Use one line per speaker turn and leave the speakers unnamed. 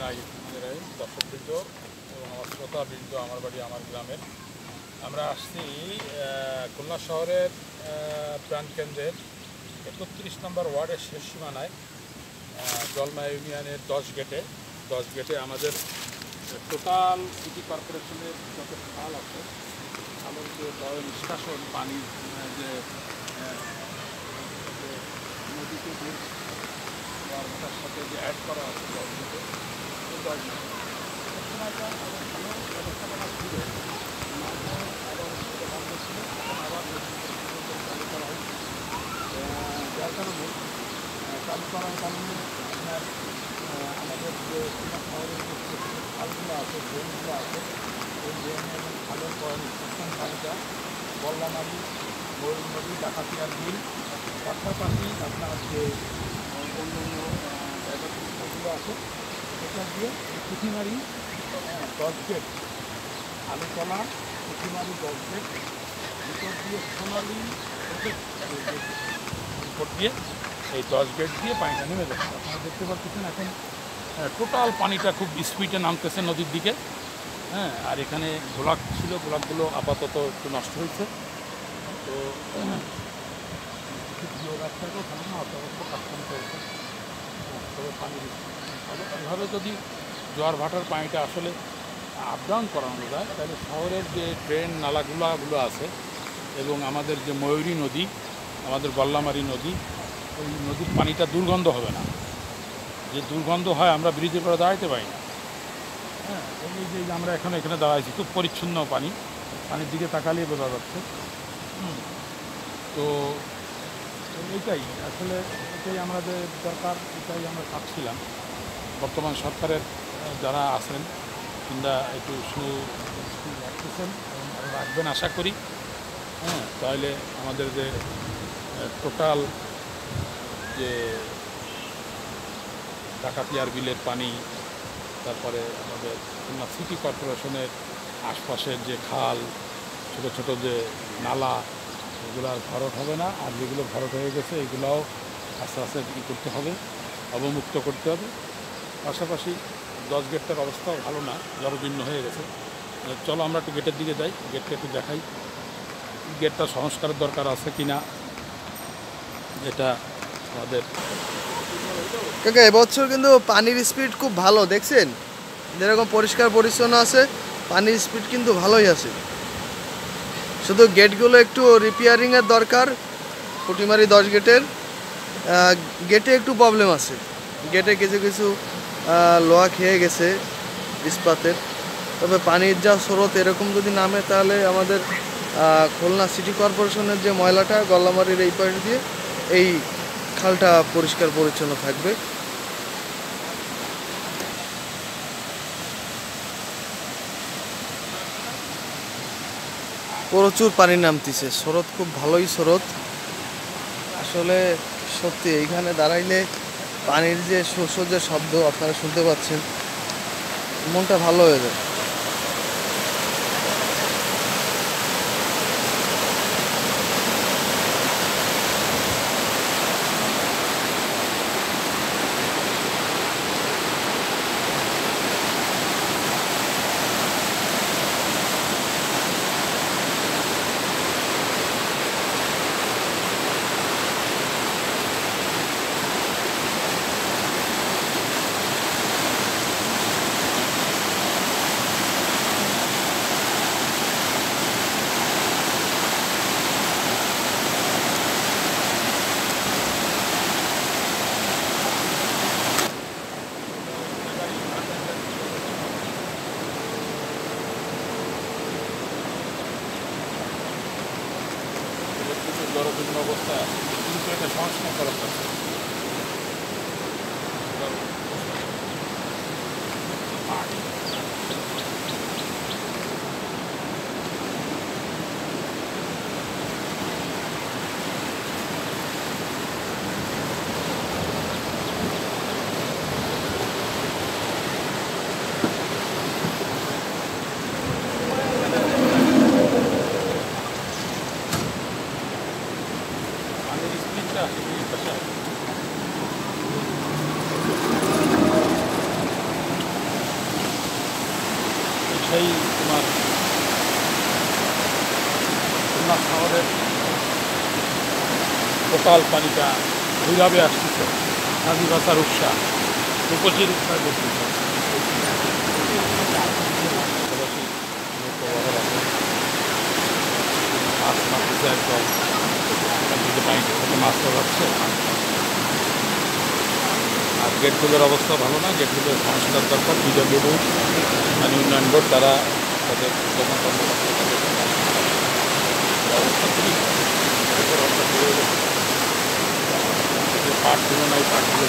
দর্শকবৃন্দ এবং আমার শ্রোতাবৃন্দ, আমার বাড়ি আমার গ্রামের, আমরা আসছি খুলনা শহরের প্রাণকেন্দ্রের ৩১ নম্বর ওয়ার্ডের শেষ সীমানায় জলমা ইউনিয়নের 10 গেটে আমাদের টোটাল সিটি কর্পোরেশনের যত খাল আছে, খালের যে নিষ্কাশন পানির যে নদীতে তার সাথে যে অ্যাড করা আছে জলগুলো, এই 10 গেটে সময়টা আবার ভালো ব্যবস্থাপনা ছিল, আবার বন্ধ ছিল, এখন আবার চালু করা হয়েছে। যার কারণে চালু করার কারণে আপনার আমাদের যে শহরের যে ছোটো ছোটো খালগুলো আছে, ড্রেনগুলো আছে, এই ড্রেন এবং খালের নিষ্কাশন পানিটা বল্লামারি, ময়ূর নদী, ডাকাতিয়ার বিল, পাশাপাশি আপনার যে অন্য জায়গাগুলো আছে সেটা দিয়ে পুঁথিমারি 10 গেট, আলুতলা পুঁথিমারি 10 গেট, ভিতর দিয়ে সোনালি উপর দিয়ে এই 10 গেট দিয়ে পানিটা নেমে যাচ্ছে। আপনারা দেখতে পাচ্ছেন এখন টোটাল পানিটা খুব স্পিডে নামতেছে নদীর দিকে। আর এখানে ব্লক ছিল, ব্লকগুলো আপাতত একটু নষ্ট হয়েছে। তো রাস্তাটাও ভালো না, অত কাজ কমতে হয়েছে। তবে পানির এভাবে যদি জোয়ার ভাটার পানিটা আসলে আপ ডাউন করানো যায়, তাহলে শহরের যে ড্রেন নালাগুলো আছে এবং আমাদের যে ময়ূরী নদী, আমাদের বল্লামারি নদী, ওই নদীর পানিটা দুর্গন্ধ হবে না। যে দুর্গন্ধ হয়, আমরা ব্রিজের পরে দাঁড়াইতে পারি না। এই যে আমরা এখানে দাঁড়াইছি, খুব পরিচ্ছন্ন পানির দিকে তাকালেই বোঝা যাচ্ছে। তো এটাই আসলে আমাদের দরকার, এটাই আমরা চাচ্ছিলাম। বর্তমান সরকারের যারা আছেন কিংবা একটু রাখতেছেন এবং রাখবেন আশা করি। তাহলে আমাদের যে টোটাল যে ডাকাতিয়ার বিলের পানি, তারপরে আমাদের খুলনা সিটি কর্পোরেশনের আশপাশের যে খাল, ছোটো ছোটো যে নালা, এগুলো আর ভরট হবে না। আর যেগুলো ভরট হয়ে গেছে এগুলোও আস্তে আস্তে করতে হবে, অবমুক্ত করতে হবে। পাশাপাশি 10 গেটটার অবস্থাও ভালো না, জরাজীর্ণ হয়ে গেছে। চলো আমরা একটু গেটের দিকে যাই, গেটটা একটু দেখাই, গেটটা সংস্কারের দরকার আছে কি না। এটা আমাদের
কাকা এবছর কিন্তু পানির স্পিড খুব ভালো, দেখছেন যেরকম পরিষ্কার পরিচ্ছন্ন আছে, পানির স্পিড কিন্তু ভালোই আছে। শুধু গেটগুলো একটু রিপেয়ারিংয়ের দরকার। পুঁটিমারি 10 গেটের গেটে একটু প্রবলেম আছে, গেটে কিছু কিছু লোহা খেয়ে গেছে ইস্পাতের। তবে পানির যা স্রোত এরকম যদি নামে, তাহলে আমাদের খুলনা সিটি কর্পোরেশনের যে ময়লাটা গল্লামারির এই পাশ দিয়ে এই খালটা পরিষ্কার পরিচ্ছন্ন থাকবে। প্রচুর পানি নামতিছে, স্রোত খুব ভালোই স্রোত। আসলে সত্যি এইখানে দাঁড়াইলে পানির যে শস্য যে শব্দ আপনারা শুনতে পাচ্ছেন, মনটা ভালো হয়ে যায়।
জরাজীর্ণ অবস্থায় আছে, কিন্তু এটা সংস্কার করার দরকার। পানির স্পিডটা উত্তাল পানিটা ঘুরাবে আসতেছে, নদী ভাষার উৎসাহ, রূপসীর উৎসাহ করতেছে। মাছ মারতেছে একদম, পানিটা থেকে মাছ যাচ্ছে। আর গেটগুলোর অবস্থা ভালো না, গেটগুলোর সংস্কার দরকার। পিডব্লিউডি পানি উন্নয়ন বোর্ড তারা তাদের দোকান অবস্থা খুবই পাট ছিল না, এই পাটগুলো